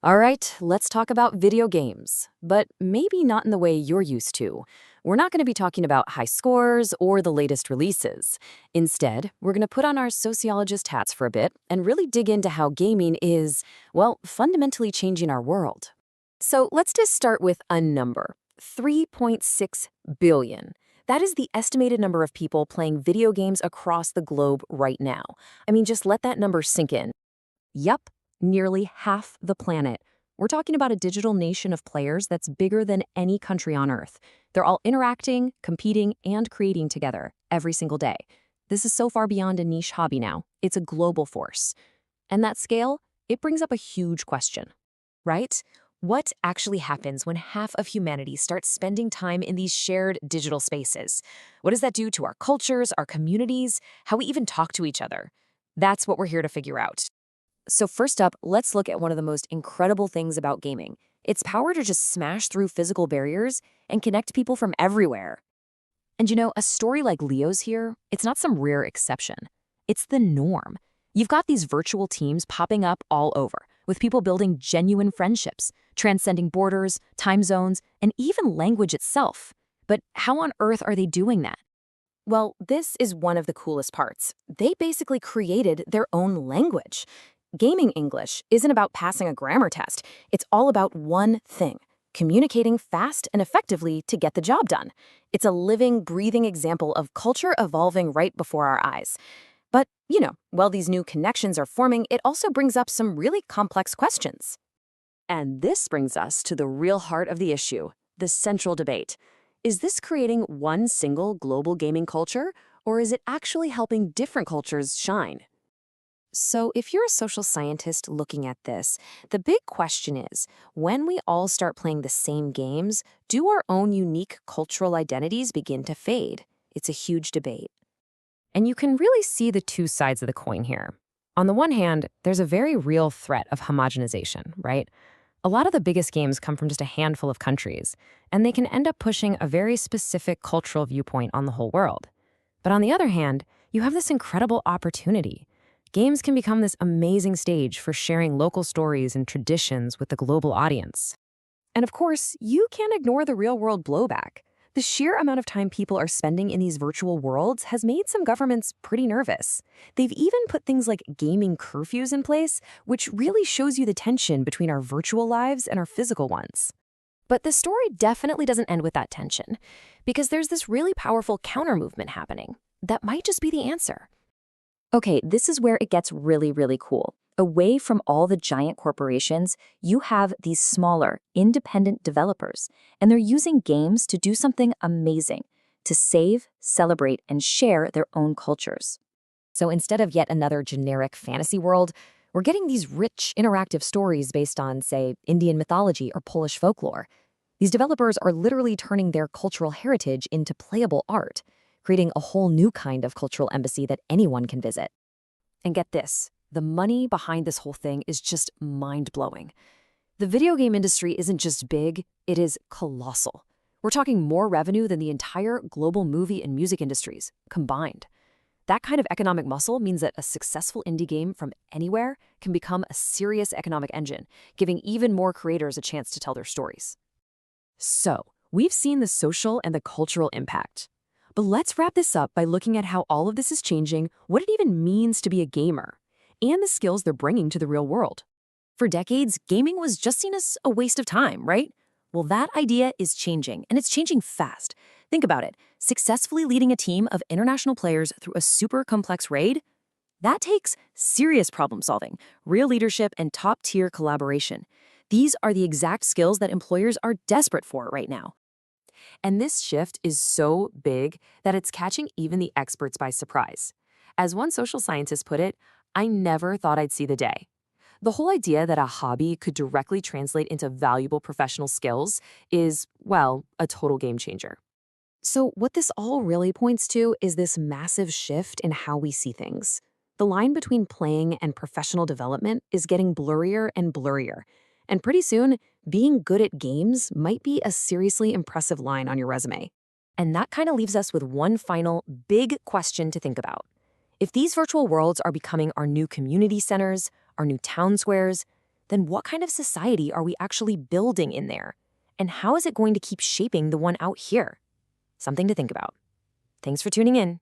All right, let's talk about video games, but maybe not in the way you're used to. We're not going to be talking about high scores or the latest releases. Instead, we're going to put on our sociologist hats for a bit and really dig into how gaming is, well, fundamentally changing our world. So let's just start with a number 3.6 billion. That is the estimated number of people playing video games across the globe right now. I mean, just let that number sink in. Yup, nearly half the planet. We're talking about a digital nation of players that's bigger than any country on Earth. They're all interacting, competing, and creating together every single day. This is so far beyond a niche hobby now. It's a global force. And that scale, it brings up a huge question, right? What actually happens when half of humanity starts spending time in these shared digital spaces? What does that do to our cultures, our communities, how we even talk to each other? That's what we're here to figure out. So first up, let's look at one of the most incredible things about gaming. Its power to just smash through physical barriers and connect people from everywhere. And you know, a story like Leo's here, it's not some rare exception. It's the norm. You've got these virtual teams popping up all over, with people building genuine friendships, transcending borders, time zones, and even language itself. But how on earth are they doing that? Well, this is one of the coolest parts. They basically created their own language. Gaming English isn't about passing a grammar test. It's all about one thing: communicating fast and effectively to get the job done. It's a living, breathing example of culture evolving right before our eyes. But, while these new connections are forming, it also brings up some really complex questions. And this brings us to the real heart of the issue, the central debate. Is this creating one single global gaming culture, or is it actually helping different cultures shine? So, if you're a social scientist looking at this, the big question is, when we all start playing the same games, do our own unique cultural identities begin to fade? It's a huge debate. And you can really see the two sides of the coin here. On the one hand, there's a very real threat of homogenization, right? A lot of the biggest games come from just a handful of countries, and they can end up pushing a very specific cultural viewpoint on the whole world. But on the other hand, you have this incredible opportunity. Games can become this amazing stage for sharing local stories and traditions with the global audience. And of course, you can't ignore the real-world blowback. The sheer amount of time people are spending in these virtual worlds has made some governments pretty nervous. They've even put things like gaming curfews in place, which really shows you the tension between our virtual lives and our physical ones. But the story definitely doesn't end with that tension, because there's this really powerful counter-movement happening. That might just be the answer. Okay, this is where it gets really, really cool. Away from all the giant corporations, you have these smaller, independent developers, and they're using games to do something amazing, to save, celebrate, and share their own cultures. So instead of yet another generic fantasy world, we're getting these rich, interactive stories based on, say, Indian mythology or Polish folklore. These developers are literally turning their cultural heritage into playable art, creating a whole new kind of cultural embassy that anyone can visit. And get this, the money behind this whole thing is just mind-blowing. The video game industry isn't just big, it is colossal. We're talking more revenue than the entire global movie and music industries combined. That kind of economic muscle means that a successful indie game from anywhere can become a serious economic engine, giving even more creators a chance to tell their stories. So, we've seen the social and the cultural impact. But let's wrap this up by looking at how all of this is changing, what it even means to be a gamer, and the skills they're bringing to the real world. For decades, gaming was just seen as a waste of time, right? Well, that idea is changing, and it's changing fast. Think about it. Successfully leading a team of international players through a super complex raid? That takes serious problem solving, real leadership, and top-tier collaboration. These are the exact skills that employers are desperate for right now. And this shift is so big that it's catching even the experts by surprise. As one social scientist put it, I never thought I'd see the day. The whole idea that a hobby could directly translate into valuable professional skills is, well, a total game changer. So what this all really points to is this massive shift in how we see things. The line between playing and professional development is getting blurrier and blurrier. And pretty soon, being good at games might be a seriously impressive line on your resume. And that kind of leaves us with one final big question to think about. If these virtual worlds are becoming our new community centers, our new town squares, then what kind of society are we actually building in there? And how is it going to keep shaping the one out here? Something to think about. Thanks for tuning in.